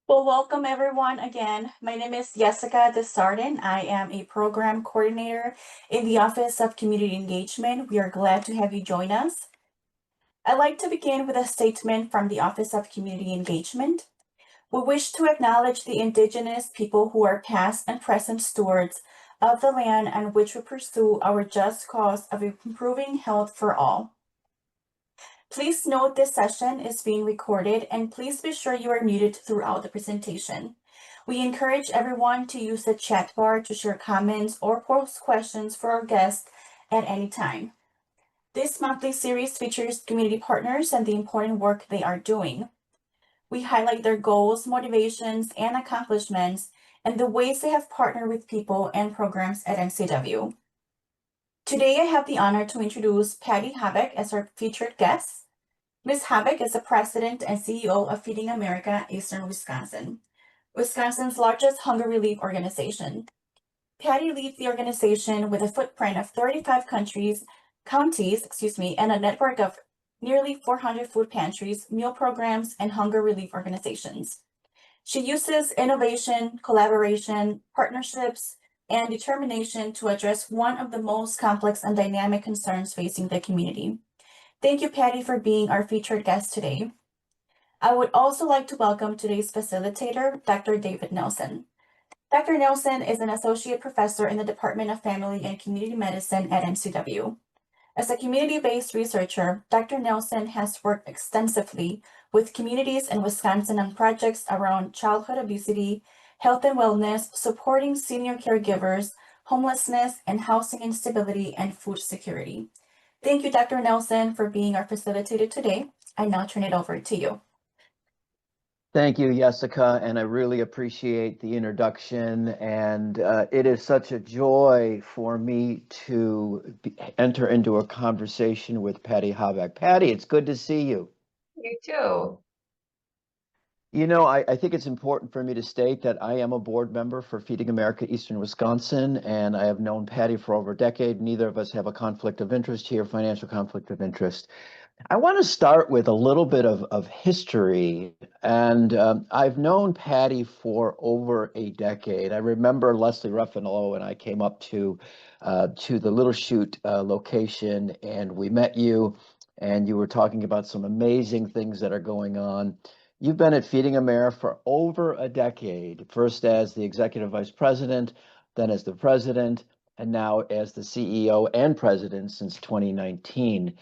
Well, welcome everyone again. My name is Jessica Desardin. I am a program coordinator in the Office of Community Engagement. We are glad to have you join us. I'd like to begin with a statement from the Office of Community Engagement. We wish to acknowledge the Indigenous people who are past and present stewards of the land on which we pursue our just cause of improving health for all. Please note this session is being recorded and please be sure you are muted throughout the presentation. We encourage everyone to use the chat bar to share comments or post questions for our guests at any time. This monthly series features community partners and the important work they are doing. We highlight their goals, motivations, and accomplishments and the ways they have partnered with people and programs at MCW. Today, I have the honor to introduce Patti Habeck as our featured guest. Ms. Habeck is the president and CEO of Feeding America Eastern Wisconsin, Wisconsin's largest hunger relief organization. Patti leads the organization with a footprint of 35 counties, and a network of nearly 400 food pantries, meal programs, and hunger relief organizations. She uses innovation, collaboration, partnerships, and determination to address one of the most complex and dynamic concerns facing the community. Thank you, Patti, for being our featured guest today. I would also like to welcome today's facilitator, Dr. David Nelson. Dr. Nelson is an associate professor in the Department of Family and Community Medicine at MCW. As a community-based researcher, Dr. Nelson has worked extensively with communities in Wisconsin on projects around childhood obesity, health and wellness, supporting senior caregivers, homelessness, and housing instability and food security. Thank you, Dr. Nelson, for being our facilitator today. I now turn it over to you. Thank you, Jessica, and I really appreciate the introduction. And it is such a joy for me to enter into a conversation with Patti Habeck. Patti, it's good to see you. You too. You know, I think it's important for me to state that I am a board member for Feeding America Eastern Wisconsin, and I have known Patti for over a decade. Neither of us have a conflict of interest here, financial conflict of interest. I want to start with a little bit of history, and I've known Patti for over a decade. I remember Leslie Ruffalo and I came up to the Little Chute location, and we met you, and you were talking about some amazing things that are going on. You've been at Feeding America for over a decade, first as the executive vice president, then as the president, and now as the CEO and president since 2019.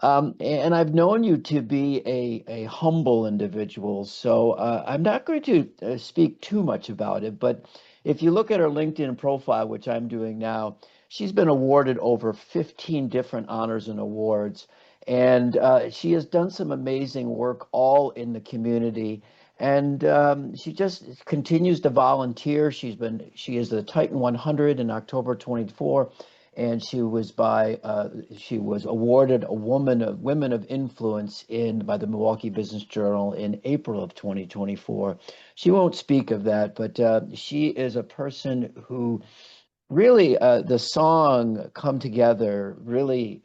And I've known you to be a humble individual, so I'm not going to speak too much about it. But if you look at her LinkedIn profile, which I'm doing now, she's been awarded over 15 different honors and awards. And she has done some amazing work all in the community. And she just continues to volunteer. She is the Titan 100 in October 24, and she was awarded a Women of Influence by the Milwaukee Business Journal in April of 2024. She won't speak of that, but she is a person who really the song "Come Together" really,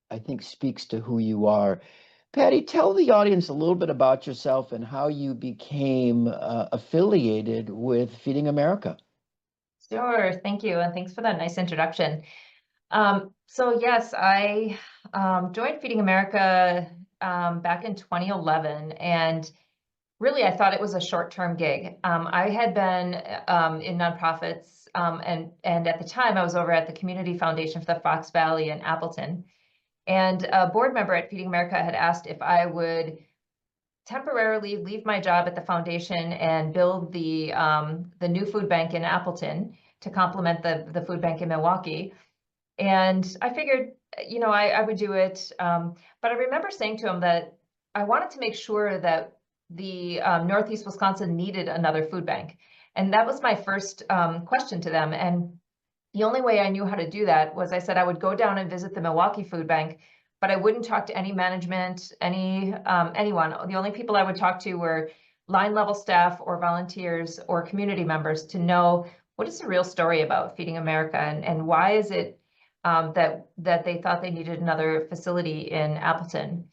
I think, speaks to who you are. Patti, tell the audience a little bit about yourself and how you became affiliated with Feeding America. Sure. Thank you. And thanks for that nice introduction. So yes, I joined Feeding America back in 2011. And really, I thought it was a short-term gig. I had been in nonprofits, and at the time, I was over at the Community Foundation for the Fox Valley in Appleton. And a board member at Feeding America had asked if I would temporarily leave my job at the foundation and build the new food bank in Appleton to complement the food bank in Milwaukee. And I figured, I would do it. But I remember saying to him that I wanted to make sure that the Northeast Wisconsin needed another food bank. And that was my first question to them. And the only way I knew how to do that was I said I would go down and visit the Milwaukee Food Bank, but I wouldn't talk to any management, anyone. The only people I would talk to were line level staff or volunteers or community members to know what is the real story about Feeding America, and why is it that they thought they needed another facility in Appleton.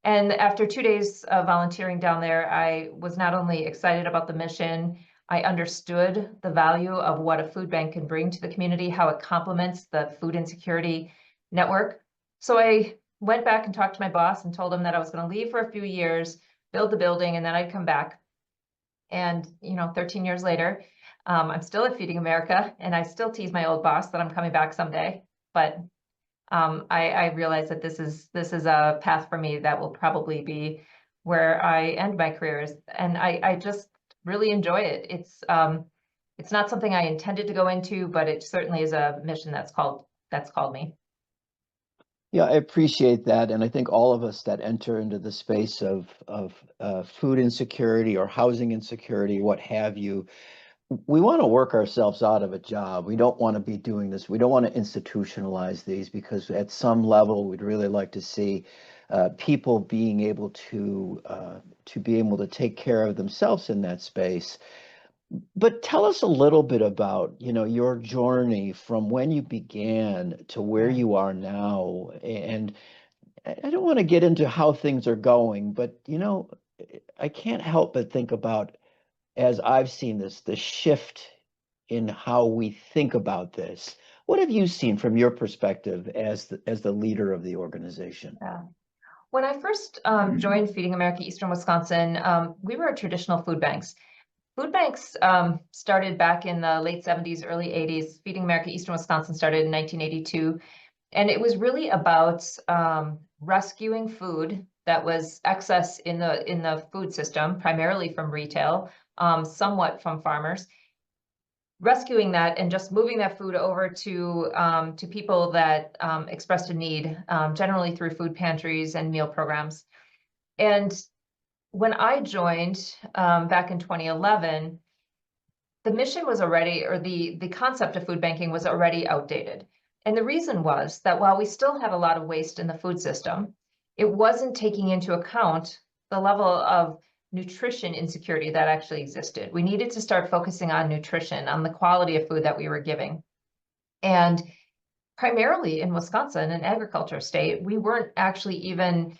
And after 2 days of volunteering down there, I was not only excited about the mission, I understood the value of what a food bank can bring to the community, how it complements the food insecurity network. So I went back and talked to my boss and told him that I was going to leave for a few years, build the building, and then I'd come back. And, 13 years later, I'm still at Feeding America, and I still tease my old boss that I'm coming back someday. But I realize that this is a path for me that will probably be where I end my career. And I just really enjoy it. It's not something I intended to go into, but it certainly is a mission that's called me. Yeah, I appreciate that. And I think all of us that enter into the space of food insecurity or housing insecurity, what have you, we want to work ourselves out of a job. We don't want to be doing this. We don't want to institutionalize these, because at some level, we'd really like to see people being able to take care of themselves in that space. But tell us a little bit about, your journey from when you began to where Yeah. you are now. And I don't want to get into how things are going, but, I can't help but think about, as I've seen this, the shift in how we think about this. What have you seen from your perspective as the leader of the organization? Yeah. When I first joined Feeding America Eastern Wisconsin, we were traditional food banks. Food banks started back in the late 70s, early 80s. Feeding America Eastern Wisconsin started in 1982. And it was really about rescuing food that was excess in the food system, primarily from retail, somewhat from farmers, rescuing that and just moving that food over to people that expressed a need, generally through food pantries and meal programs. And when I joined back in 2011, the mission was already, or the concept of food banking was already outdated. And the reason was that while we still had a lot of waste in the food system, it wasn't taking into account the level of nutrition insecurity that actually existed. We needed to start focusing on nutrition, on the quality of food that we were giving. And primarily in Wisconsin, an agriculture state, we weren't actually even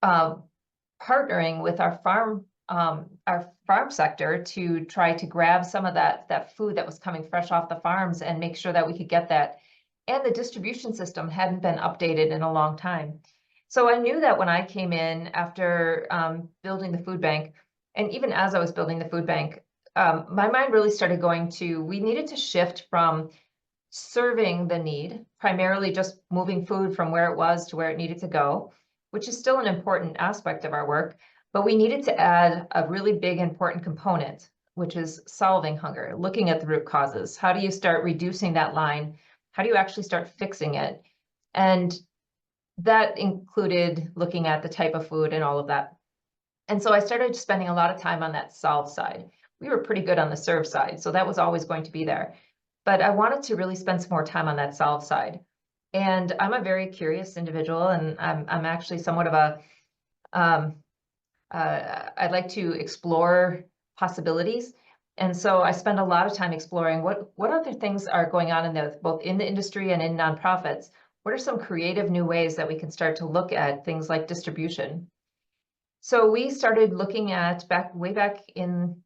partnering with our farm sector to try to grab some of that food that was coming fresh off the farms and make sure that we could get that. And the distribution system hadn't been updated in a long time. So I knew that when I came in after building the food bank, and even as I was building the food bank, my mind really started going to, we needed to shift from serving the need, primarily just moving food from where it was to where it needed to go, which is still an important aspect of our work. But we needed to add a really big, important component, which is solving hunger, looking at the root causes. How do you start reducing that line? How do you actually start fixing it? And that included looking at the type of food and all of that. And so I started spending a lot of time on that solve side. We were pretty good on the serve side, so that was always going to be there. But I wanted to really spend some more time on that solve side. And I'm a very curious individual, and I'm actually somewhat of a, I'd like to explore possibilities. And so I spend a lot of time exploring what other things are going on in both in the industry and in nonprofits. What are some creative new ways that we can start to look at things like distribution? So we started looking at way back in,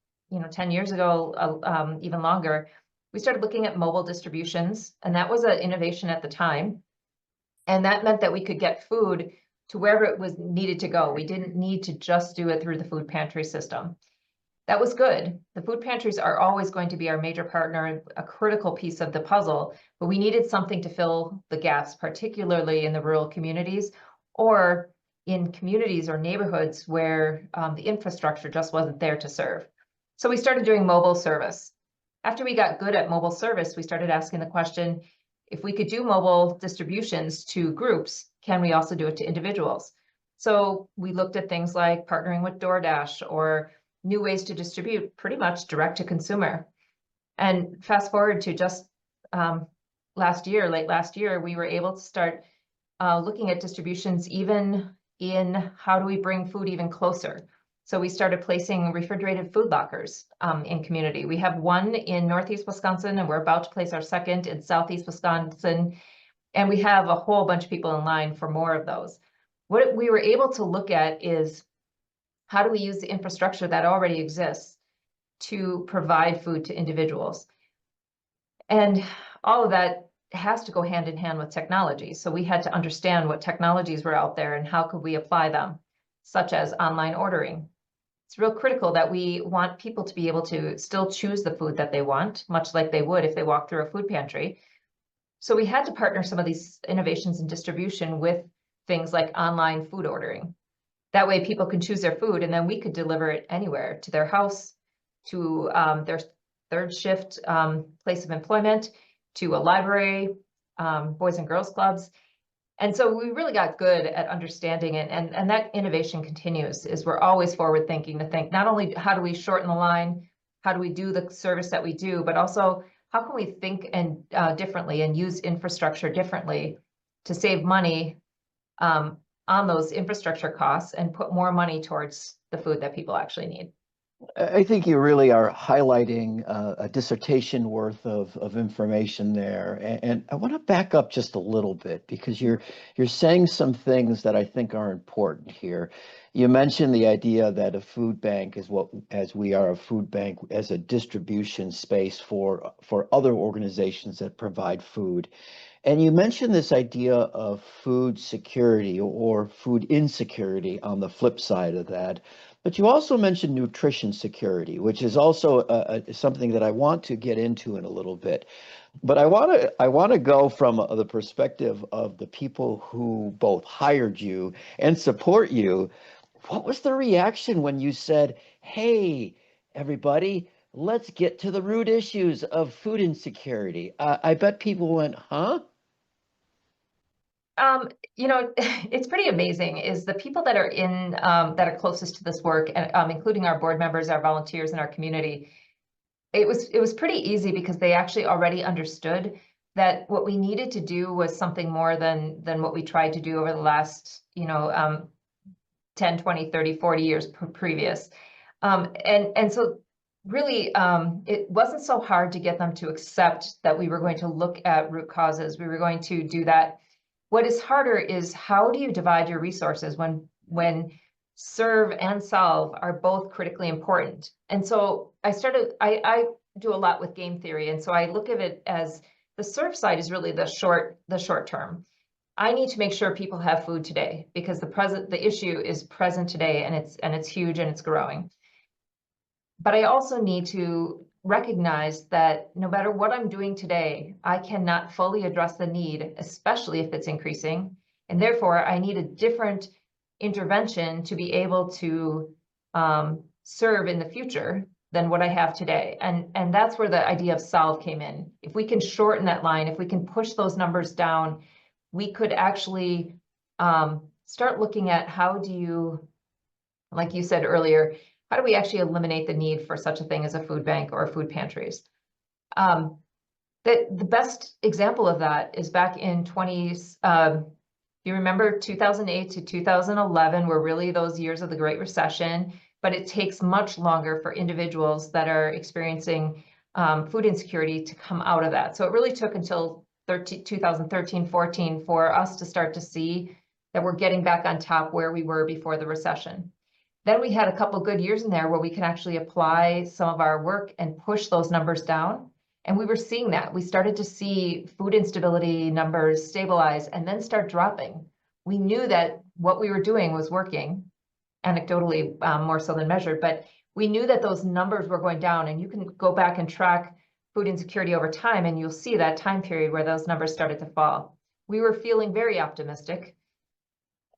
10 years ago, even longer, we started looking at mobile distributions, and that was an innovation at the time. And that meant that we could get food to wherever it was needed to go. We didn't need to just do it through the food pantry system. That was good. The food pantries are always going to be our major partner, a critical piece of the puzzle, but we needed something to fill the gaps, particularly in the rural communities or in communities or neighborhoods where the infrastructure just wasn't there to serve. So we started doing mobile service. After we got good at mobile service, we started asking the question, if we could do mobile distributions to groups, can we also do it to individuals? So we looked at things like partnering with DoorDash or new ways to distribute pretty much direct to consumer. And fast forward to just late last year, we were able to start looking at distributions even in how do we bring food even closer. So we started placing refrigerated food lockers in community. We have one in Northeast Wisconsin, and we're about to place our second in Southeast Wisconsin. And we have a whole bunch of people in line for more of those. What we were able to look at is how do we use the infrastructure that already exists to provide food to individuals? And all of that has to go hand in hand with technology. So we had to understand what technologies were out there and how could we apply them, such as online ordering. It's real critical that we want people to be able to still choose the food that they want, much like they would if they walked through a food pantry. So we had to partner some of these innovations in distribution with things like online food ordering. That way people can choose their food and then we could deliver it anywhere, to their house, to their third shift place of employment, to a library, boys and girls clubs. And so we really got good at understanding it, and that innovation continues, is we're always forward thinking to think not only how do we shorten the line, how do we do the service that we do, but also how can we think and differently and use infrastructure differently to save money on those infrastructure costs and put more money towards the food that people actually need. I think you really are highlighting a dissertation worth of information there. And I want to back up just a little bit because you're saying some things that I think are important here. You mentioned the idea that a food bank is as we are a food bank as a distribution space for other organizations that provide food. And you mentioned this idea of food security or food insecurity on the flip side of that. But you also mentioned nutrition security, which is also something that I want to get into in a little bit. But I want to go from the perspective of the people who both hired you and support you. What was the reaction when you said, "Hey, everybody, let's get to the root issues of food insecurity"? I bet people went, "Huh?" You know, it's pretty amazing is the people that are in that are closest to this work, and including our board members, our volunteers, and our community. It was pretty easy because they actually already understood that what we needed to do was something more than what we tried to do over the last, 10, 20, 30, 40 years previous. And so really, it wasn't so hard to get them to accept that we were going to look at root causes. We were going to do that. What is harder is how do you divide your resources when serve and solve are both critically important. And so I do a lot with game theory. And so I look at it as the serve side is really the short term. I need to make sure people have food today because the issue is present today and it's huge and it's growing. But I also need to recognize that no matter what I'm doing today, I cannot fully address the need, especially if it's increasing. And therefore, I need a different intervention to be able to serve in the future than what I have today. And that's where the idea of solve came in. If we can shorten that line, if we can push those numbers down, we could actually start looking at how do you, like you said earlier, how do we actually eliminate the need for such a thing as a food bank or food pantries? The best example of that is back in you remember 2008 to 2011 were really those years of the Great Recession, but it takes much longer for individuals that are experiencing food insecurity to come out of that. So it really took until 2013, 14 for us to start to see that we're getting back on top where we were before the recession. Then we had a couple good years in there where we can actually apply some of our work and push those numbers down. And we were seeing that. We started to see food instability numbers stabilize and then start dropping. We knew that what we were doing was working, anecdotally more so than measured, but we knew that those numbers were going down. And you can go back and track food insecurity over time, and you'll see that time period where those numbers started to fall. We were feeling very optimistic.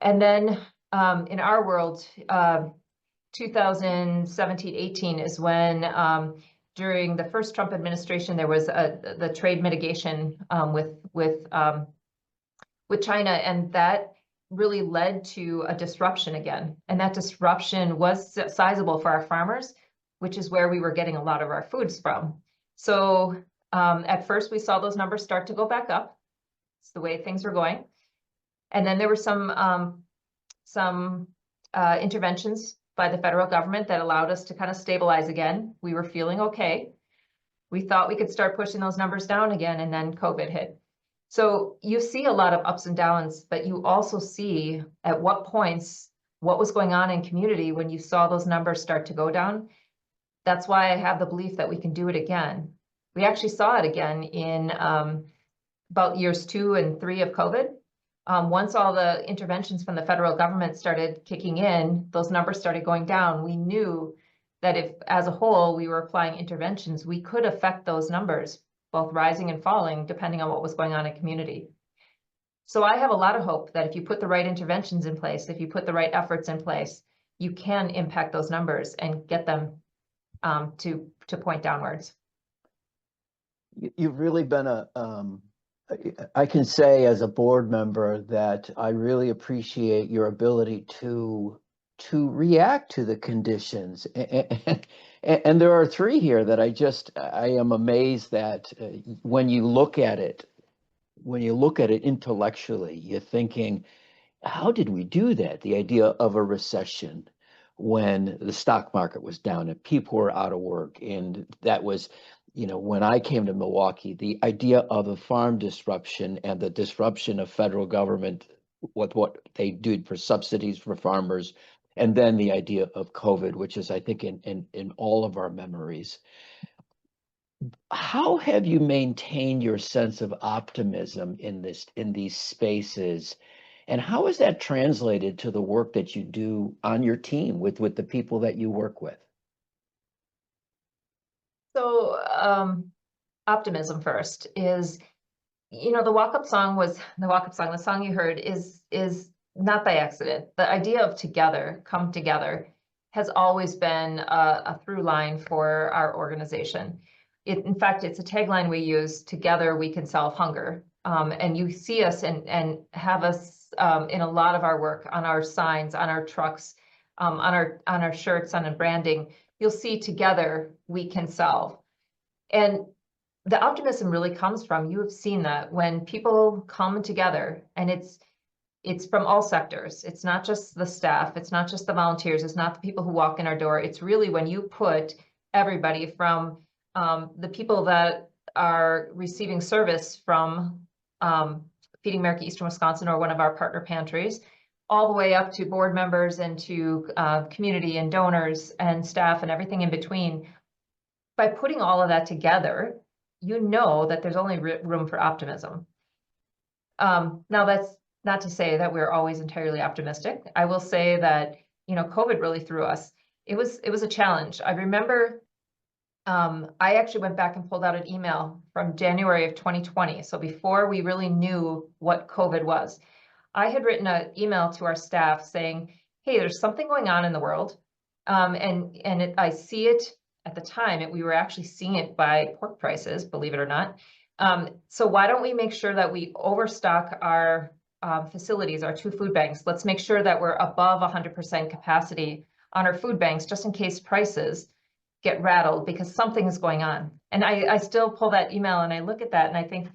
And then in our world, 2017-18 is when during the first Trump administration, there was the trade mitigation with China, and that really led to a disruption again. And that disruption was sizable for our farmers, which is where we were getting a lot of our foods from. So at first we saw those numbers start to go back up. It's the way things were going. And then there were some interventions by the federal government that allowed us to kind of stabilize again. We were feeling okay. We thought we could start pushing those numbers down again, and then COVID hit. So you see a lot of ups and downs, but you also see at what points, what was going on in community when you saw those numbers start to go down. That's why I have the belief that we can do it again. We actually saw it again in about years 2 and 3 of COVID. Once all the interventions from the federal government started kicking in, those numbers started going down. We knew that if, as a whole, we were applying interventions, we could affect those numbers, both rising and falling, depending on what was going on in community. So I have a lot of hope that if you put the right interventions in place, if you put the right efforts in place, you can impact those numbers and get them to point downwards. You've really been I can say as a board member that I really appreciate your ability to react to the conditions. And there are 3 here that I am amazed that when you look at it intellectually, you're thinking, how did we do that? The idea of a recession when the stock market was down and people were out of work. And that was, when I came to Milwaukee, the idea of a farm disruption and the disruption of federal government with what they did for subsidies for farmers. And then the idea of COVID, which is, I think, in all of our memories. How have you maintained your sense of optimism in these spaces? And how is that translated to the work that you do on your team with the people that you work with? So optimism first is, the song you heard is not by accident. The idea of together, come together, has always been a through line for our organization. In fact, it's a tagline we use: together we can solve hunger. And you see us and have us in a lot of our work, on our signs, on our trucks, on our shirts, on our branding. You'll see together we can solve. And the optimism really comes from, you have seen that when people come together, and it's from all sectors. It's not just the staff, it's not just the volunteers, it's not the people who walk in our door. It's really when you put everybody from the people that are receiving service from Feeding America Eastern Wisconsin or one of our partner pantries, all the way up to board members and to community and donors and staff and everything in between. By putting all of that together, you know that there's only room for optimism. Now, that's not to say that we're always entirely optimistic. I will say that, COVID really threw us. It was a challenge. I remember I actually went back and pulled out an email from January of 2020. So before we really knew what COVID was, I had written an email to our staff saying, hey, there's something going on in the world. I see it at the time. We were actually seeing it by pork prices, believe it or not. So why don't we make sure that we overstock our facilities, our 2 food banks? Let's make sure that we're above 100% capacity on our food banks, just in case prices get rattled, because something is going on. And I still pull that email and I look at that and I think,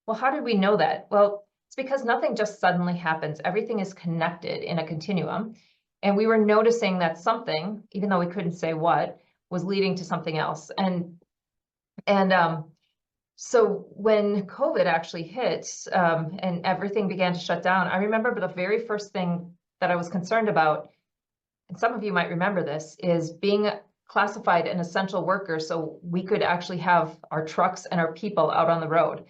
well, how did we know that? Well, it's because nothing just suddenly happens. Everything is connected in a continuum. And we were noticing that something, even though we couldn't say what, was leading to something else. So when COVID actually hit and everything began to shut down, I remember the very first thing that I was concerned about, and some of you might remember this, is being classified an essential worker so we could actually have our trucks and our people out on the road,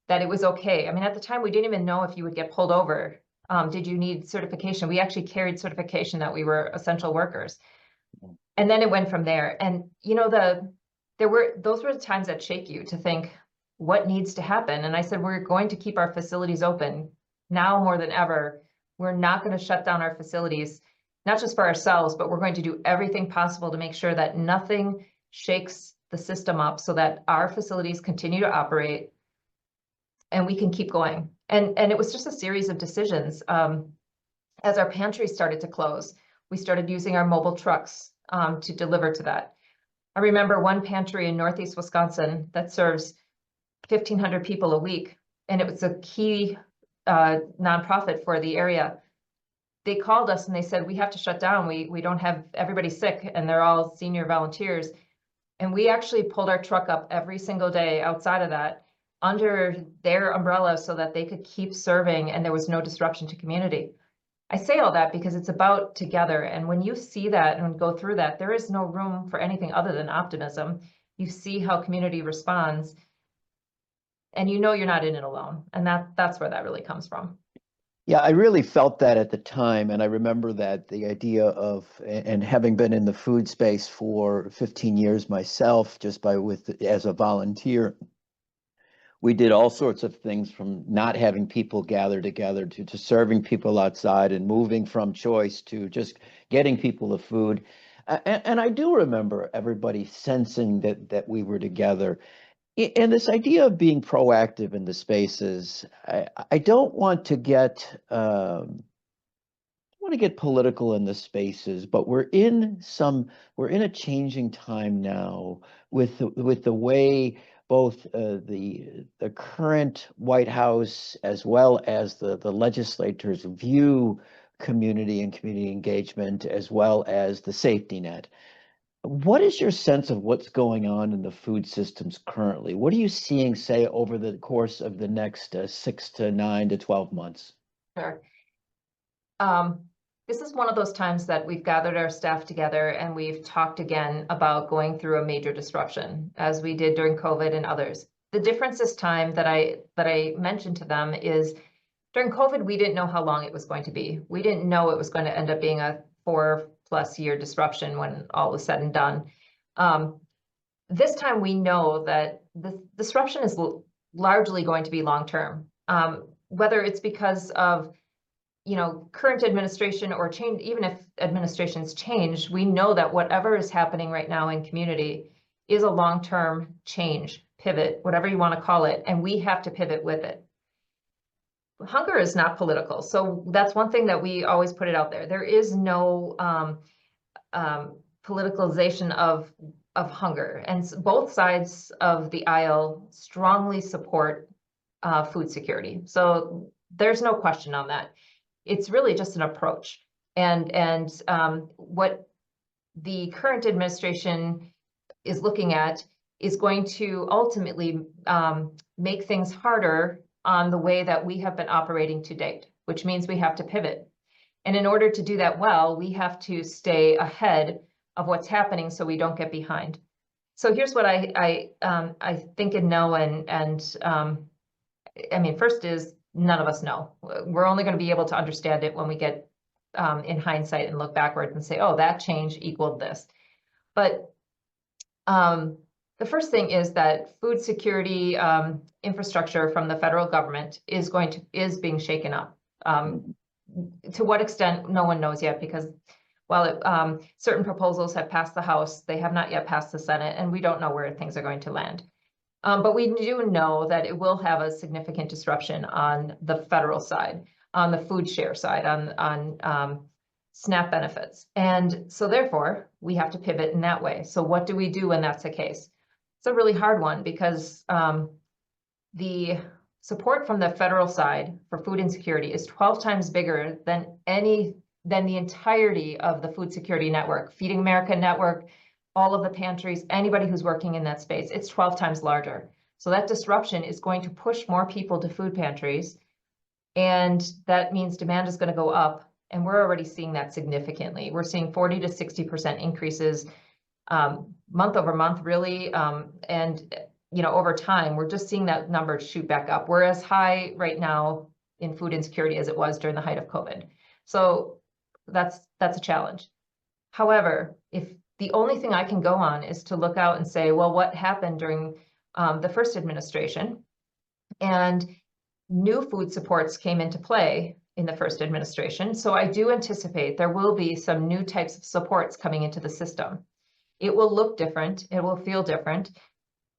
that it was okay. I mean, at the time, we didn't even know if you would get pulled over. Did you need certification? We actually carried certification that we were essential workers. And then it went from there. And, those were the times that shake you to think, what needs to happen? And I said, we're going to keep our facilities open now more than ever. We're not going to shut down our facilities, not just for ourselves, but we're going to do everything possible to make sure that nothing shakes the system up so that our facilities continue to operate and we can keep going. And it was just a series of decisions. As our pantries started to close, we started using our mobile trucks to deliver to that. I remember one pantry in Northeast Wisconsin that serves 1,500 people a week, and it was a key nonprofit for the area. They called us and they said, we have to shut down. We don't have, everybody sick, and they're all senior volunteers. And we actually pulled our truck up every single day outside of that under their umbrella so that they could keep serving and there was no disruption to community. I say all that because it's about together. And when you see that and go through that, there is no room for anything other than optimism. You see how community responds and you know you're not in it alone. And that's where that really comes from. Yeah, I really felt that at the time. And I remember that the idea of, and having been in the food space for 15 years myself, just as a volunteer, we did all sorts of things from not having people gather together to serving people outside and moving from choice to just getting people the food. And I do remember everybody sensing that we were together. And this idea of being proactive in the spaces, I don't want to get political in the spaces, but we're in a changing time now with the way both the current White House as well as the legislators view community and community engagement as well as the safety net. What is your sense of what's going on in the food systems currently? What are you seeing, say, over the course of the next 6 to 9 to 12 months? Sure. This is one of those times that we've gathered our staff together and we've talked again about going through a major disruption, as we did during COVID and others. The difference this time that I mentioned to them is during COVID, we didn't know how long it was going to be. We didn't know it was going to end up being a 4+ year disruption when all was said and done. This time we know that the disruption is largely going to be long-term, whether it's because of current administration or change. Even if administrations change, we know that whatever is happening right now in community is a long-term change, pivot, whatever you want to call it, and we have to pivot with it. Hunger is not political, so that's one thing that we always put it out there. There is no politicalization of hunger, and both sides of the aisle strongly support food security. So there's no question on that. It's really just an approach, and what the current administration is looking at is going to ultimately make things harder on the way that we have been operating to date, which means we have to pivot. And in order to do that well, we have to stay ahead of what's happening so we don't get behind. So here's what I think and know, and I mean, first is none of us know. We're only going to be able to understand it when we get in hindsight and look backwards and say, oh, that change equaled this. But the first thing is that food security infrastructure from the federal government is being shaken up. To what extent, no one knows yet, because while certain proposals have passed the House, they have not yet passed the Senate, and we don't know where things are going to land. But we do know that it will have a significant disruption on the federal side, on the food share side, on SNAP benefits. And so therefore, we have to pivot in that way. So what do we do when that's the case? It's a really hard one, because the support from the federal side for food insecurity is 12 times bigger than the entirety of the food security network, Feeding America network, all of the pantries, anybody who's working in that space. It's 12 times larger. So that disruption is going to push more people to food pantries, and that means demand is going to go up. And we're already seeing that significantly. We're seeing 40 to 60% increases month over month, really. And over time, we're just seeing that number shoot back up. We're as high right now in food insecurity as it was during the height of COVID. So that's a challenge. However, if the only thing I can go on is to look out and say, well, what happened during the first administration? And new food supports came into play in the first administration. So I do anticipate there will be some new types of supports coming into the system. It will look different. It will feel different.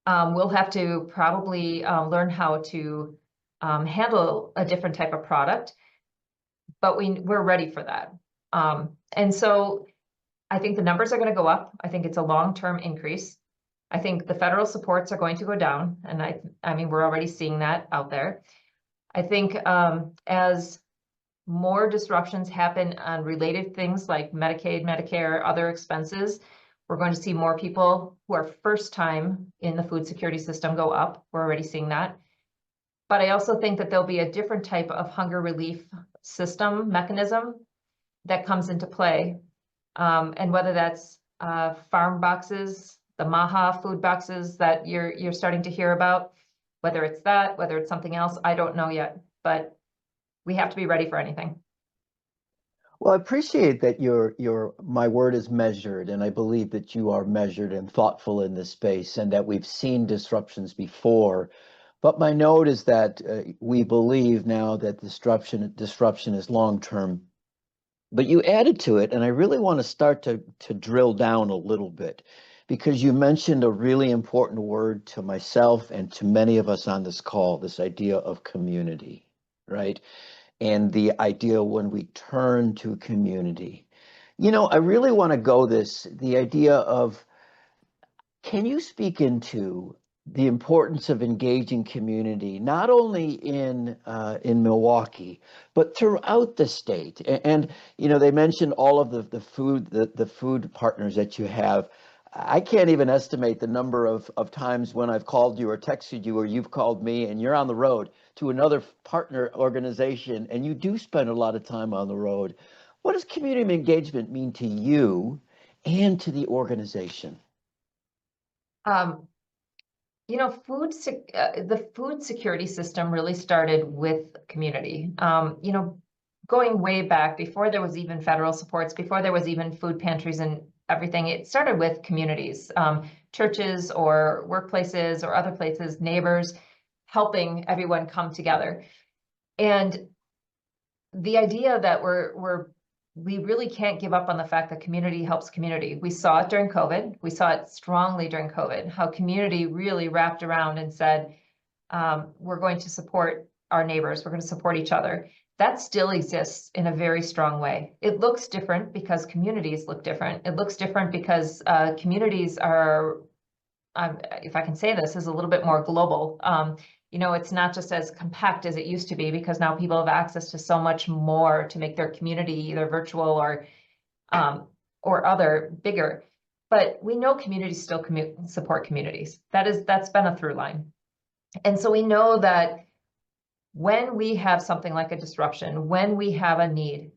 We'll have to probably learn how to handle a different type of product, but we're ready for that. And so I think the numbers are going to go up. I think it's a long-term increase. I think the federal supports are going to go down. And I mean, we're already seeing that out there. I think as more disruptions happen on related things like Medicaid, Medicare, other expenses, we're going to see more people who are first time in the food security system go up. We're already seeing that. But I also think that there'll be a different type of hunger relief system mechanism that comes into play. And whether that's farm boxes, the Maha food boxes that you're starting to hear about, whether it's that, whether it's something else, I don't know yet, but we have to be ready for anything. Well, I appreciate that my word is measured, and I believe that you are measured and thoughtful in this space, and that we've seen disruptions before. But my note is that we believe now that disruption is long term. But you added to it, and I really want to start to drill down a little bit, because you mentioned a really important word to myself and to many of us on this call, this idea of community, right? And the idea when we turn to community. You know, I really want to go the idea of, can you speak into the importance of engaging community, not only in Milwaukee, but throughout the state? And you know, they mentioned all of the food partners that you have. I can't even estimate the number of times when I've called you or texted you, or you've called me, and you're on the road to another partner organization, and you do spend a lot of time on the road. What does community engagement mean to you and to the organization? Um, you know, the food security system really started with community. You know, going way back before there was even federal supports, before there was even food pantries and everything, it started with communities, churches or workplaces or other places, neighbors, helping everyone come together. And the idea that we really can't give up on the fact that community helps community. We saw it during COVID. We saw it strongly during COVID, how community really wrapped around and said, we're going to support our neighbors. We're going to support each other. That still exists in a very strong way. It looks different because communities look different. It looks different because communities are, if I can say this, is a little bit more global. You know, it's not just as compact as it used to be, because now people have access to so much more to make their community either virtual or other bigger. But we know communities still support communities. That's been a through line. And so we know that when we have something like a disruption, when we have a need,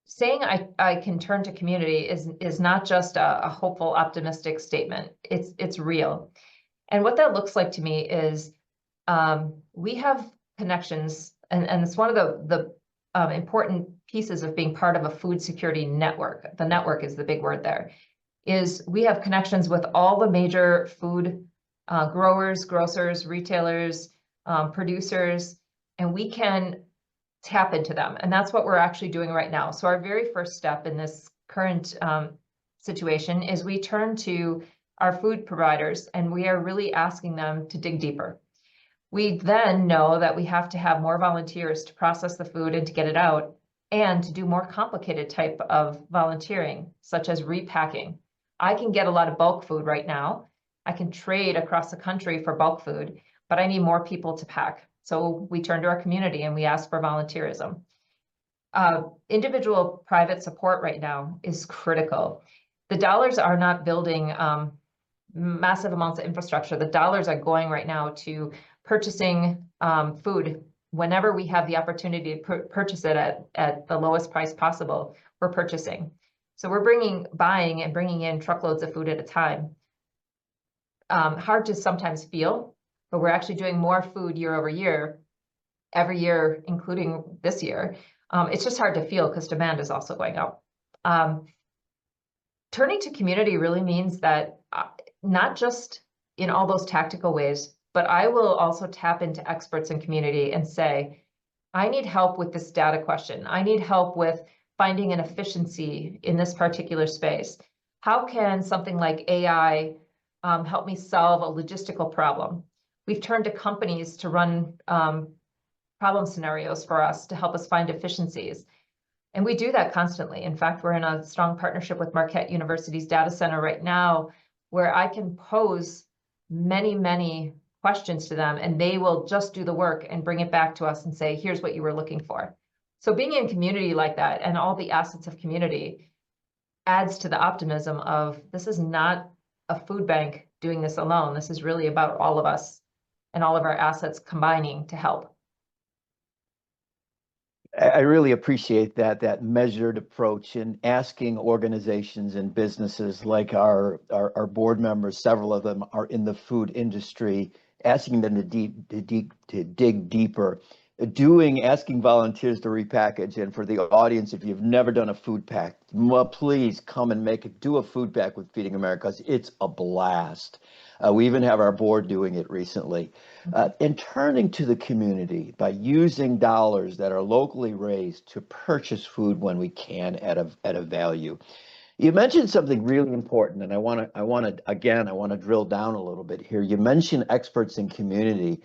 saying I can turn to community is not just a hopeful, optimistic statement. It's real. And what that looks like to me is we have connections, and it's one of the important pieces of being part of a food security network. The network is the big word there, is we have connections with all the major food growers, grocers, retailers, producers, and we can tap into them. And that's what we're actually doing right now. So our very first step in this current situation is we turn to our food providers, and we are really asking them to dig deeper. We then know that we have to have more volunteers to process the food and to get it out, and to do more complicated type of volunteering, such as repacking. I can get a lot of bulk food right now. I can trade across the country for bulk food, but I need more people to pack. So we turn to our community and we ask for volunteerism. Individual private support right now is critical. The dollars are not building massive amounts of infrastructure. The dollars are going right now to purchasing food. Whenever we have the opportunity to purchase it at the lowest price possible, we're purchasing. So we're buying and bringing in truckloads of food at a time. Hard to sometimes feel, but we're actually doing more food year over year, every year, including this year. It's just hard to feel because demand is also going up. Turning to community really means that not just in all those tactical ways, but I will also tap into experts in community and say, I need help with this data question. I need help with finding an efficiency in this particular space. How can something like AI help me solve a logistical problem? We've turned to companies to run problem scenarios for us to help us find efficiencies. And we do that constantly. In fact, we're in a strong partnership with Marquette University's data center right now, where I can pose many, many questions to them, and they will just do the work and bring it back to us and say, here's what you were looking for. So being in community like that and all the assets of community adds to the optimism of, this is not a food bank doing this alone. This is really about all of us and all of our assets combining to help. I really appreciate that measured approach in asking organizations and businesses like our board members, several of them are in the food industry, asking them to dig deeper, asking volunteers to repackage. And for the audience, if you've never done a food pack, well, please come and do a food pack with Feeding America. It's a blast. We even have our board doing it recently. And turning to the community by using dollars that are locally raised to purchase food when we can at a value. You mentioned something really important, and I want to drill down a little bit here. You mentioned experts in community,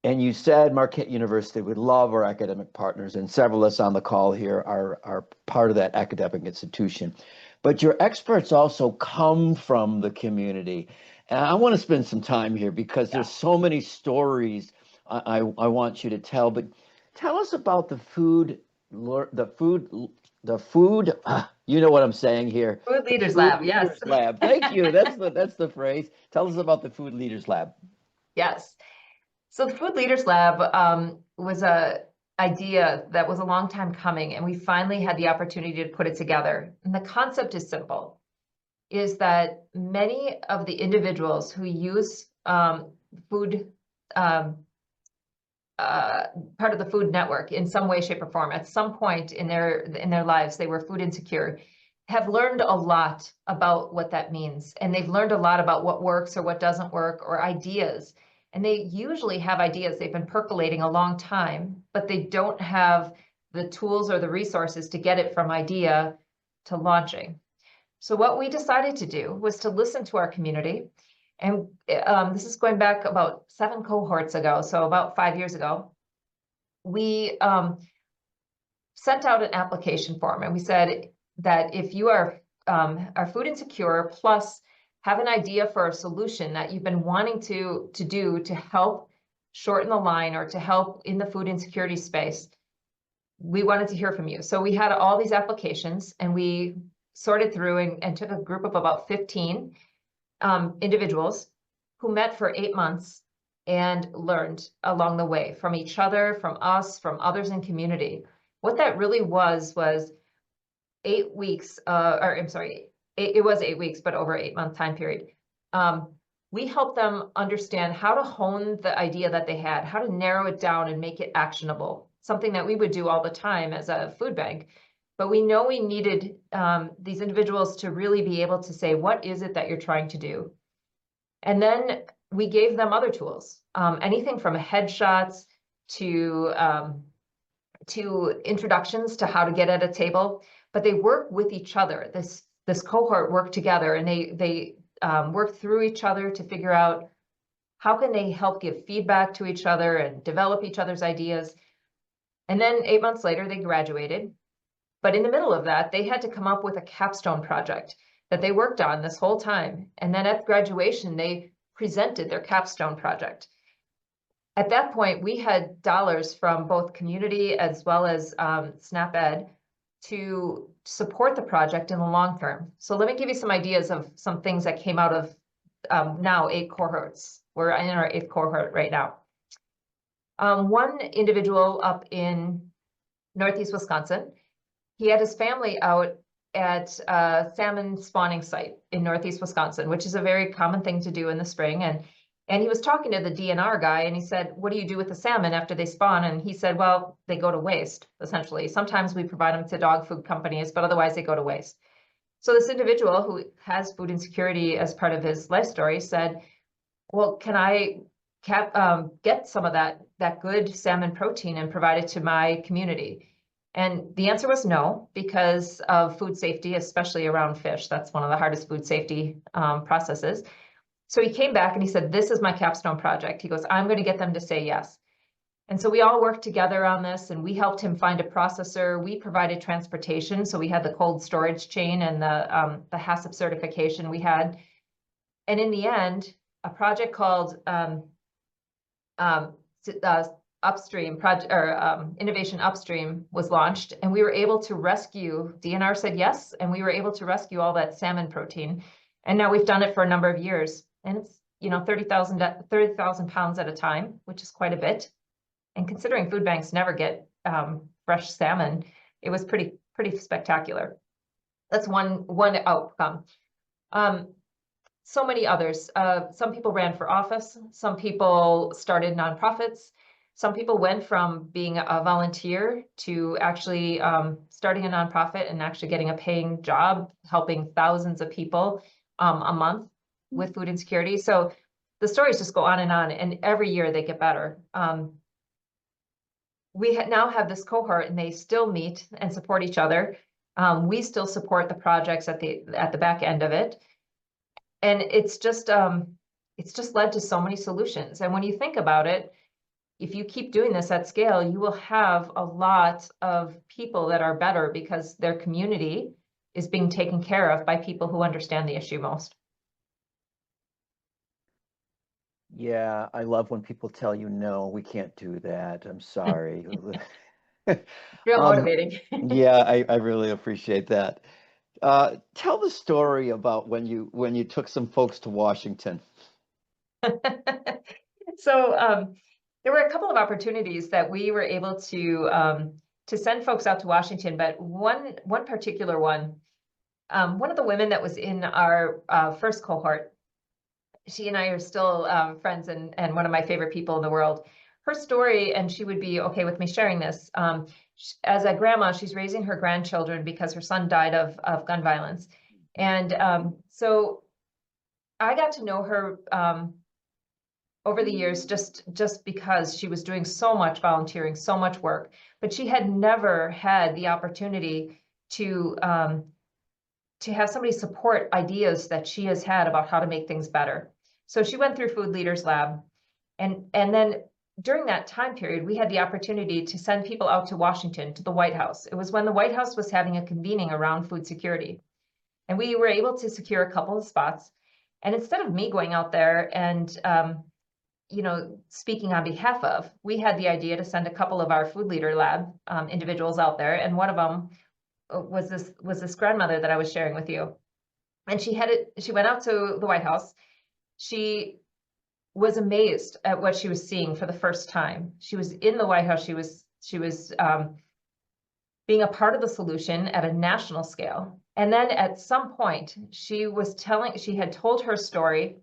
and you said Marquette University would love our academic partners, and several of us on the call here are part of that academic institution. But your experts also come from the community. And I want to spend some time here because there's so many stories I want you to tell. But tell us about the food, you know what I'm saying here. Food Leaders Food Lab, Leaders yes. Lab. Thank you. That's the phrase. Tell us about the Food Leaders Lab. Yes. So the Food Leaders Lab was a idea that was a long time coming, and we finally had the opportunity to put it together. And the concept is simple, is that many of the individuals who use food, part of the food network in some way, shape, or form, at some point in their lives, they were food insecure, have learned a lot about what that means. And they've learned a lot about what works or what doesn't work, or ideas. And they usually have ideas they've been percolating a long time, but they don't have the tools or the resources to get it from idea to launching. So what we decided to do was to listen to our community. And this is going back about 7 cohorts ago, so about 5 years ago. We sent out an application form, and we said that if you are food insecure, plus have an idea for a solution that you've been wanting to do to help shorten the line or to help in the food insecurity space, we wanted to hear from you. So we had all these applications, and we sorted through and took a group of about 15 individuals who met for 8 months and learned along the way from each other, from us, from others in community. What that really was 8 weeks, it was 8 weeks, but over 8-month time period. We helped them understand how to hone the idea that they had, how to narrow it down and make it actionable, something that we would do all the time as a food bank. But we know we needed these individuals to really be able to say, what is it that you're trying to do? And then we gave them other tools, anything from headshots to introductions to how to get at a table. But they work with each other. This cohort worked together, and they worked through each other to figure out how can they help give feedback to each other and develop each other's ideas. And then 8 months later, they graduated. But in the middle of that, they had to come up with a capstone project that they worked on this whole time. And then at graduation, they presented their capstone project. At that point, we had dollars from both community as well as SNAP Ed to support the project in the long term. So let me give you some ideas of some things that came out of now 8 cohorts. We're in our 8th cohort right now. One individual up in Northeast Wisconsin, he had his family out at a salmon spawning site in Northeast Wisconsin, which is a very common thing to do in the spring. And he was talking to the DNR guy, and he said, what do you do with the salmon after they spawn? And he said, well, they go to waste, essentially. Sometimes we provide them to dog food companies, but otherwise they go to waste. So this individual who has food insecurity as part of his life story said, well, can I get some of that good salmon protein and provide it to my community? And the answer was no, because of food safety, especially around fish. That's one of the hardest food safety processes. So he came back and he said, this is my capstone project. He goes, I'm going to get them to say yes. And so we all worked together on this, and we helped him find a processor. We provided transportation. So we had the cold storage chain and the HACCP certification we had. And in the end, a project called Upstream project or Innovation Upstream was launched, and we were able to rescue, DNR said yes, and we were able to rescue all that salmon protein. And now we've done it for a number of years. And it's, 30,000 pounds at a time, which is quite a bit. And considering food banks never get fresh salmon, it was pretty spectacular. That's one outcome. So many others. Some people ran for office. Some people started nonprofits. Some people went from being a volunteer to actually starting a nonprofit and actually getting a paying job, helping thousands of people a month with food insecurity. So the stories just go on, and every year they get better. We now have this cohort, and they still meet and support each other. We still support the projects at the back end of it, and it's just led to so many solutions. And when you think about it, if you keep doing this at scale, you will have a lot of people that are better because their community is being taken care of by people who understand the issue most. Yeah, I love when people tell you, no, we can't do that. I'm sorry. Real Um, motivating. yeah, I really appreciate that. Tell the story about when you took some folks to Washington. So there were a couple of opportunities that we were able to send folks out to Washington, but one particular one of the women that was in our first cohort, she and I are still friends and one of my favorite people in the world. Her story, and she would be okay with me sharing this, as a grandma, she's raising her grandchildren because her son died of gun violence. And so I got to know her over the years just because she was doing so much volunteering, so much work, but she had never had the opportunity to have somebody support ideas that she has had about how to make things better. So she went through Food Leaders Lab, and then during that time period, we had the opportunity to send people out to Washington, to the White House. It was when the White House was having a convening around food security, and we were able to secure a couple of spots. And instead of me going out there and speaking on behalf of, we had the idea to send a couple of our Food Leader Lab individuals out there, and one of them was this grandmother that I was sharing with you. And she went out to the White House. She was amazed at what she was seeing for the first time. She was in the White House. She was being a part of the solution at a national scale. And then at some point, she had told her story.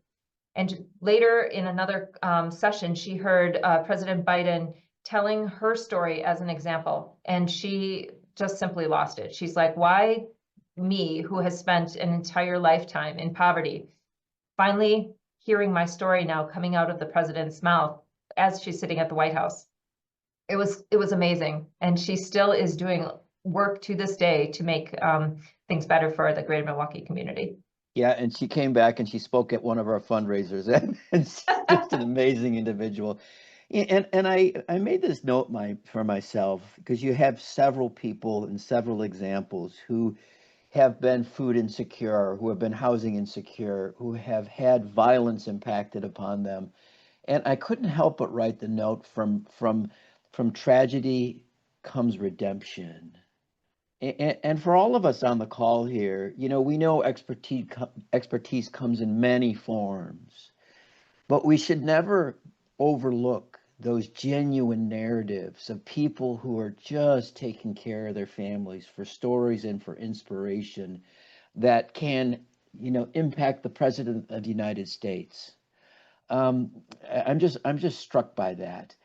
And later in another session, she heard President Biden telling her story as an example. And she just simply lost it. She's like, why me, who has spent an entire lifetime in poverty, finally hearing my story now coming out of the president's mouth as she's sitting at the White House? It was amazing. And she still is doing work to this day to make things better for the greater Milwaukee community. Yeah, and she came back and she spoke at one of our fundraisers, and she's just an amazing individual. And I made this note for myself because you have several people and several examples who have been food insecure, who have been housing insecure, who have had violence impacted upon them. And I couldn't help but write the note from tragedy comes redemption. And for all of us on the call here, we know expertise comes in many forms, but we should never overlook those genuine narratives of people who are just taking care of their families for stories and for inspiration that can, impact the President of the United States. I'm just struck by that.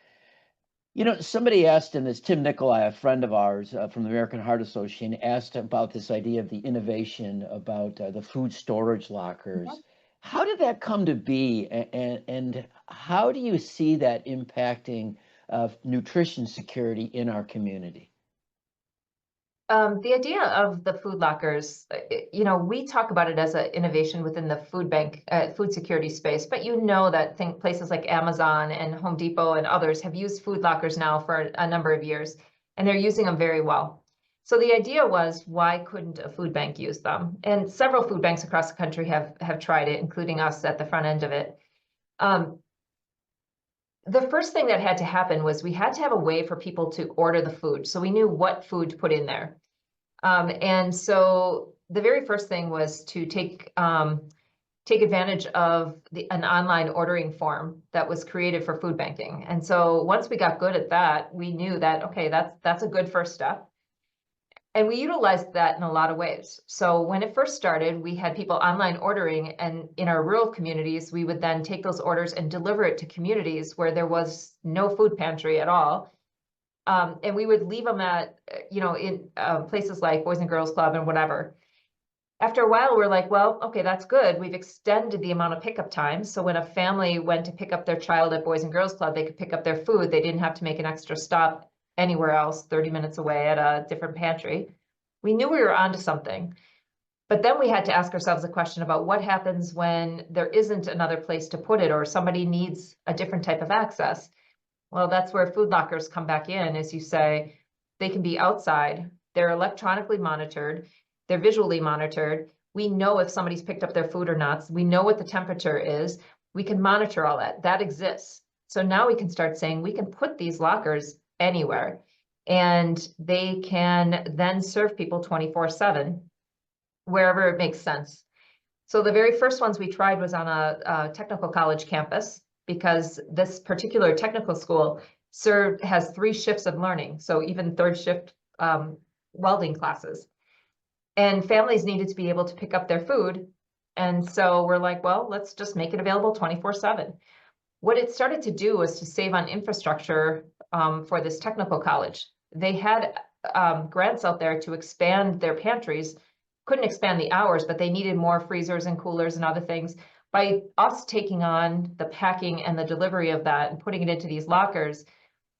Somebody asked, and this Tim Nicolai, a friend of ours from the American Heart Association, asked about this idea of the innovation about the food storage lockers. Mm-hmm. How did that come to be, and how do you see that impacting nutrition security in our community? The idea of the food lockers, we talk about it as an innovation within the food bank, food security space, but that places like Amazon and Home Depot and others have used food lockers now for a number of years, and they're using them very well. So the idea was, why couldn't a food bank use them? And several food banks across the country have tried it, including us at the front end of it. The first thing that had to happen was we had to have a way for people to order the food, so we knew what food to put in there. And so the very first thing was to take take advantage of an online ordering form that was created for food banking. And so once we got good at that, we knew that, okay, that's a good first step. And we utilized that in a lot of ways. So when it first started, we had people online ordering, and in our rural communities, we would then take those orders and deliver it to communities where there was no food pantry at all. And we would leave them at, in places like Boys and Girls Club and whatever. After a while, we're like, well, okay, that's good. We've extended the amount of pickup time. So when a family went to pick up their child at Boys and Girls Club, they could pick up their food. They didn't have to make an extra stop anywhere else, 30 minutes away at a different pantry. We knew we were onto something. But then we had to ask ourselves a question about what happens when there isn't another place to put it, or somebody needs a different type of access. Well, that's where food lockers come back in. As you say, they can be outside, they're electronically monitored, they're visually monitored. We know if somebody's picked up their food or not. We know what the temperature is. We can monitor all that. That exists. So now we can start saying we can put these lockers anywhere, and they can then serve people 24/7, wherever it makes sense. So the very first ones we tried was on a technical college campus, because this particular technical school has 3 shifts of learning. So even third shift welding classes. And families needed to be able to pick up their food. And so we're like, well, let's just make it available 24/7. What it started to do was to save on infrastructure for this technical college. They had grants out there to expand their pantries, couldn't expand the hours, but they needed more freezers and coolers and other things. By us taking on the packing and the delivery of that and putting it into these lockers,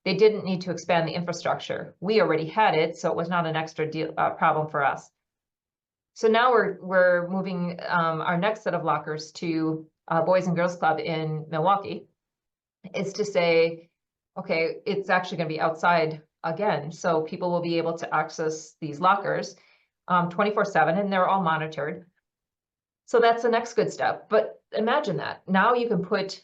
they didn't need to expand the infrastructure. We already had it, so it was not an extra problem for us. So now we're moving our next set of lockers to Boys and Girls Club in Milwaukee. Is to say, okay, it's actually going to be outside again, so people will be able to access these lockers 24/7, and they're all monitored. So that's the next good step. But imagine that now you can put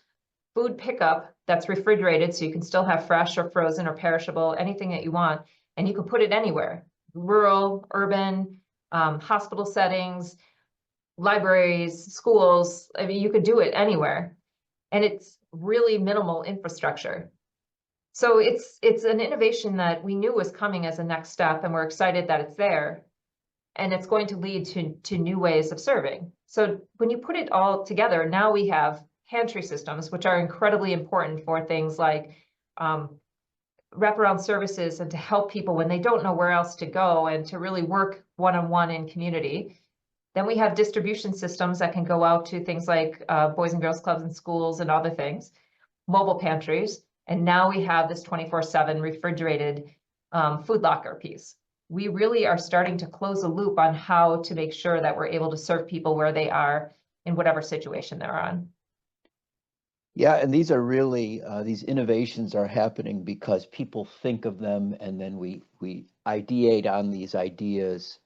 food pickup that's refrigerated, so you can still have fresh or frozen or perishable, anything that you want, and you can put it anywhere: rural, urban, hospital settings, libraries, schools. I mean, you could do it anywhere, and it's really minimal infrastructure. So it's an innovation that we knew was coming as a next step, and we're excited that it's there, and it's going to lead to new ways of serving. So when you put it all together, now we have pantry systems, which are incredibly important for things like wraparound services, and to help people when they don't know where else to go, and to really work one-on-one in community. Then we have distribution systems that can go out to things like Boys and Girls Clubs and schools and other things, mobile pantries. And now we have this 24/7 refrigerated food locker piece. We really are starting to close a loop on how to make sure that we're able to serve people where they are in whatever situation they're on. Yeah, and these are really, these innovations are happening because people think of them, and then we ideate on these ideas.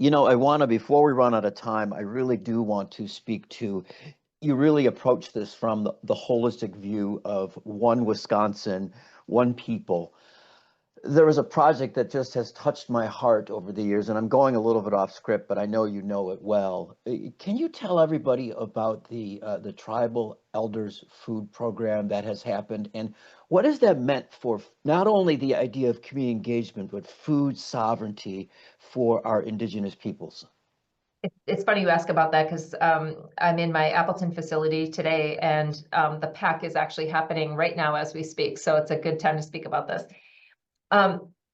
I want to, before we run out of time, I really do want to speak to, you really approach this from the holistic view of one Wisconsin, one people. There was a project that just has touched my heart over the years, and I'm going a little bit off script, but I know you know it well. Can you tell everybody about the Tribal Elders Food Program that has happened, and what has that meant for not only the idea of community engagement, but food sovereignty for our Indigenous peoples? It's funny you ask about that, because I'm in my Appleton facility today, and the pack is actually happening right now as we speak. So it's a good time to speak about this.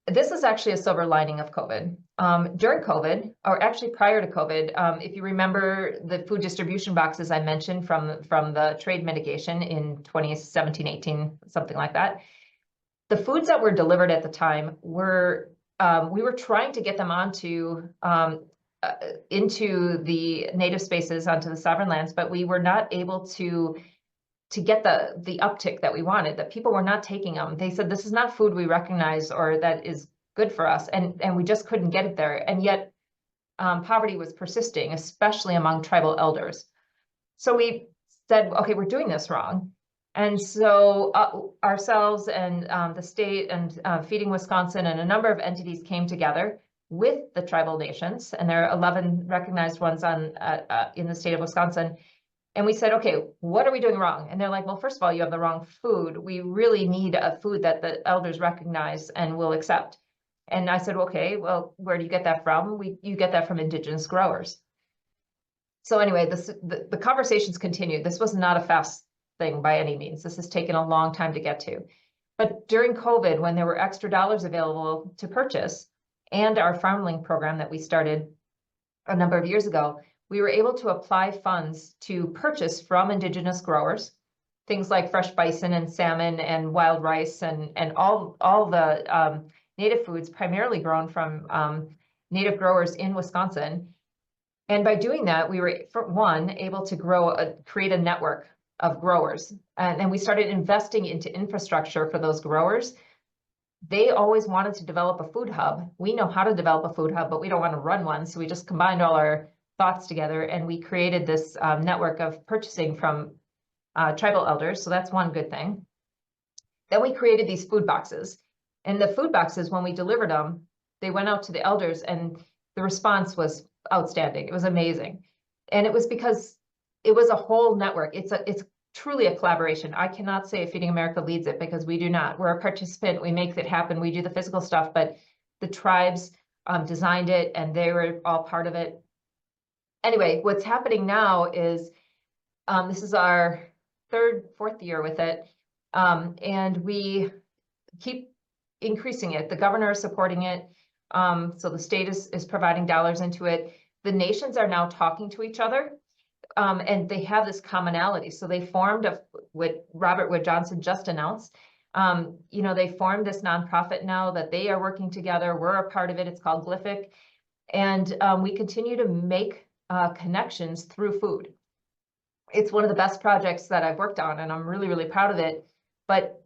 This is actually a silver lining of COVID. During COVID, or actually prior to COVID, if you remember the food distribution boxes I mentioned from the trade mitigation in 2017, 18, something like that, the foods that were delivered at the time were, we were trying to get them onto into the native spaces, onto the sovereign lands, but we were not able to get the uptick that we wanted. That people were not taking them. They said, this is not food we recognize or that is good for us, and we just couldn't get it there. And yet poverty was persisting, especially among tribal elders. So we said, okay, we're doing this wrong. And so ourselves and the state and Feeding Wisconsin and a number of entities came together with the tribal nations, and there are 11 recognized ones in the state of Wisconsin, And we said, okay, what are we doing wrong? And they're like, well, first of all, you have the wrong food. We really need a food that the elders recognize and will accept. And I said, okay, well, where do you get that from? You get that from indigenous growers. So anyway, the conversations continued. This was not a fast thing by any means. This has taken a long time to get to. But during COVID, when there were extra dollars available to purchase, and our farmling program that we started a number of years ago, we were able to apply funds to purchase from indigenous growers, things like fresh bison and salmon and wild rice and all the native foods primarily grown from native growers in Wisconsin. And by doing that, we were, for one, able to create a network of growers. And we started investing into infrastructure for those growers. They always wanted to develop a food hub. We know how to develop a food hub, but we don't want to run one. So we just combined all our thoughts together and we created this network of purchasing from tribal elders. So that's one good thing. Then we created these food boxes. And the food boxes, when we delivered them, they went out to the elders and the response was outstanding. It was amazing. And it was because it was a whole network. It's truly a collaboration. I cannot say Feeding America leads it because we do not. We're a participant. We make it happen. We do the physical stuff, but the tribes designed it and they were all part of it. Anyway, what's happening now is this is our fourth year with it. And we keep increasing it. The governor is supporting it. So the state is providing dollars into it. The nations are now talking to each other. And they have this commonality. So they formed what Robert Wood Johnson just announced. They formed this nonprofit now that they are working together. We're a part of it. It's called Glyphic. And we continue to make connections through food. It's one of the best projects that I've worked on, and I'm really, really proud of it. But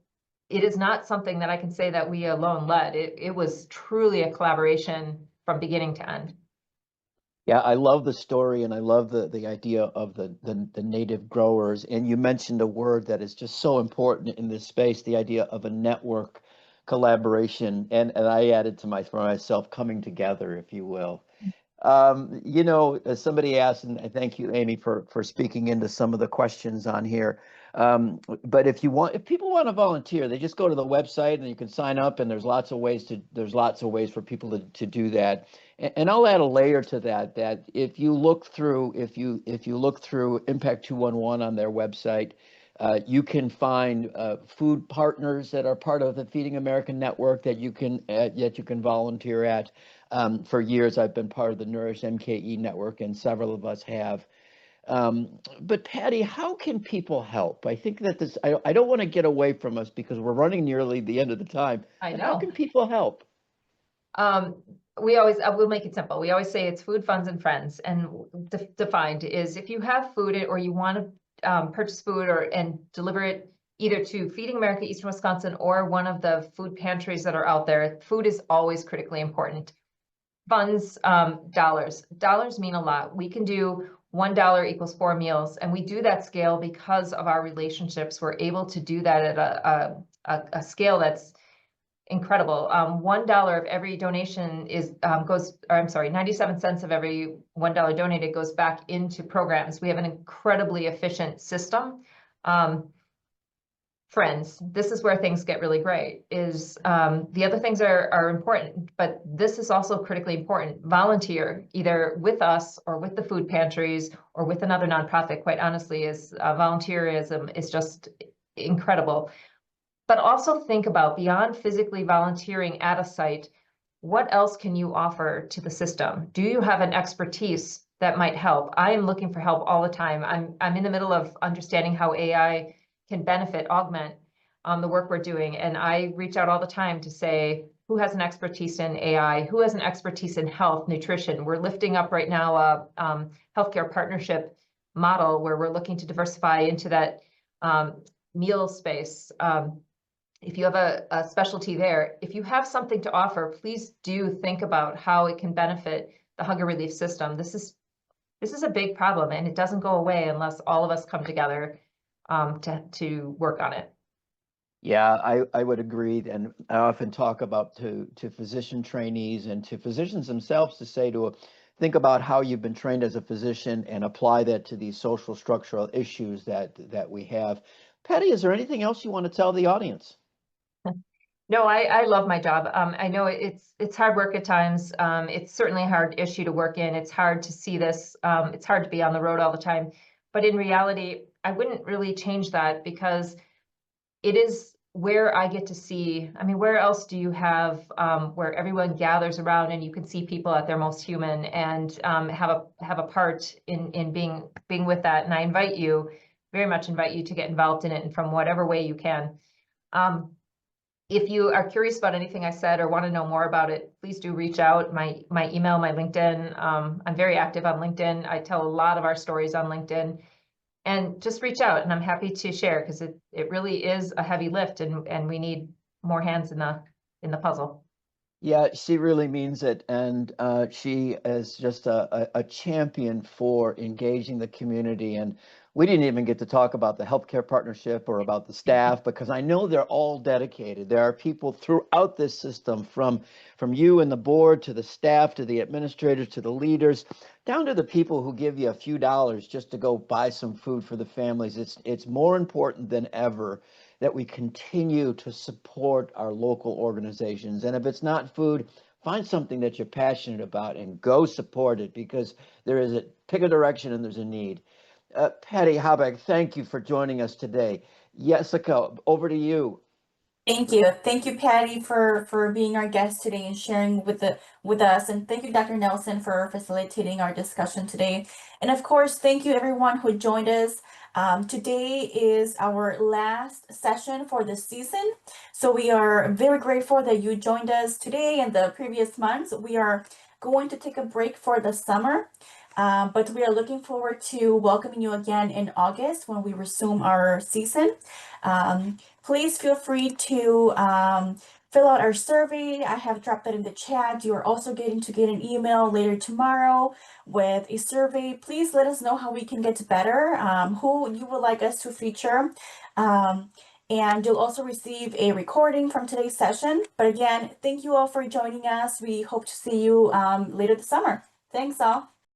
it is not something that I can say that we alone led. It was truly a collaboration from beginning to end. Yeah, I love the story and I love the idea of the native growers. And you mentioned a word that is just so important in this space, the idea of a network collaboration. And I added for myself, coming together, if you will. Somebody asked, and thank you, Amy, for speaking into some of the questions on here. But if people want to volunteer, they just go to the website and you can sign up, and there's lots of ways for people to do that. And I'll add a layer to that if you look through Impact 211 on their website, you can find food partners that are part of the Feeding America network that you can volunteer at. For years, I've been part of the Nourish MKE network, and several of us have. But Patti, how can people help? I think that I don't want to get away from us because we're running nearly the end of the time. I know. How can people help? We'll make it simple. We always say it's food, funds, and friends. And defined is if you have food or you want to purchase food and deliver it either to Feeding America Eastern Wisconsin or one of the food pantries that are out there, food is always critically important. Funds, dollars. Dollars mean a lot. We can do $1 equals 4 meals, and we do that scale because of our relationships. We're able to do that at a scale that's incredible. $1 of every donation 97 cents of every $1 donated goes back into programs. We have an incredibly efficient system. Friends, this is where things get really great. The other things are important, but this is also critically important. Volunteer either with us or with the food pantries or with another nonprofit. Quite honestly, volunteerism is just incredible. But also think about, beyond physically volunteering at a site, what else can you offer to the system? Do you have an expertise that might help? I am looking for help all the time. I'm in the middle of understanding how AI can augment the work we're doing. And I reach out all the time to say, who has an expertise in AI? Who has an expertise in health, nutrition? We're lifting up right now a healthcare partnership model where we're looking to diversify into that meal space. If you have a specialty there, if you have something to offer, please do think about how it can benefit the hunger relief system. This is a big problem, and it doesn't go away unless all of us come together to work on it. Yeah, I would agree. And I often talk about to physician trainees and to physicians themselves to say to think about how you've been trained as a physician and apply that to these social structural issues that we have. Patti, is there anything else you want to tell the audience? No, I love my job. I know it's hard work at times. It's certainly a hard issue to work in. It's hard to see this. It's hard to be on the road all the time. But in reality, I wouldn't really change that because it is where I get to see. I mean, where else do you have where everyone gathers around and you can see people at their most human and have a part in being with that. And I very much invite you to get involved in it and from whatever way you can. If you are curious about anything I said or want to know more about it, please do reach out. My email, my LinkedIn. I'm very active on LinkedIn. I tell a lot of our stories on LinkedIn, and just reach out and I'm happy to share because it really is a heavy lift and we need more hands in the puzzle. Yeah, she really means it. And she is just a champion for engaging the community. And we didn't even get to talk about the healthcare partnership or about the staff, because I know they're all dedicated. There are people throughout this system, from you and the board to the staff, to the administrators, to the leaders, down to the people who give you a few dollars just to go buy some food for the families. It's more important than ever that we continue to support our local organizations. And if it's not food, find something that you're passionate about and go support it, because pick a direction and there's a need. Patti Habeck, thank you for joining us today. Jessica, over to you. Thank you. Thank you, Patti, for being our guest today and sharing with us. And thank you, Dr. Nelson, for facilitating our discussion today. And of course, thank you everyone who joined us. Today is our last session for the season. So we are very grateful that you joined us today and the previous months. We are going to take a break for the summer. But we are looking forward to welcoming you again in August when we resume our season. Please feel free to fill out our survey. I have dropped that in the chat. You are also getting to get an email later tomorrow with a survey. Please let us know how we can get better, who you would like us to feature. And you'll also receive a recording from today's session. But again, thank you all for joining us. We hope to see you later this summer. Thanks all.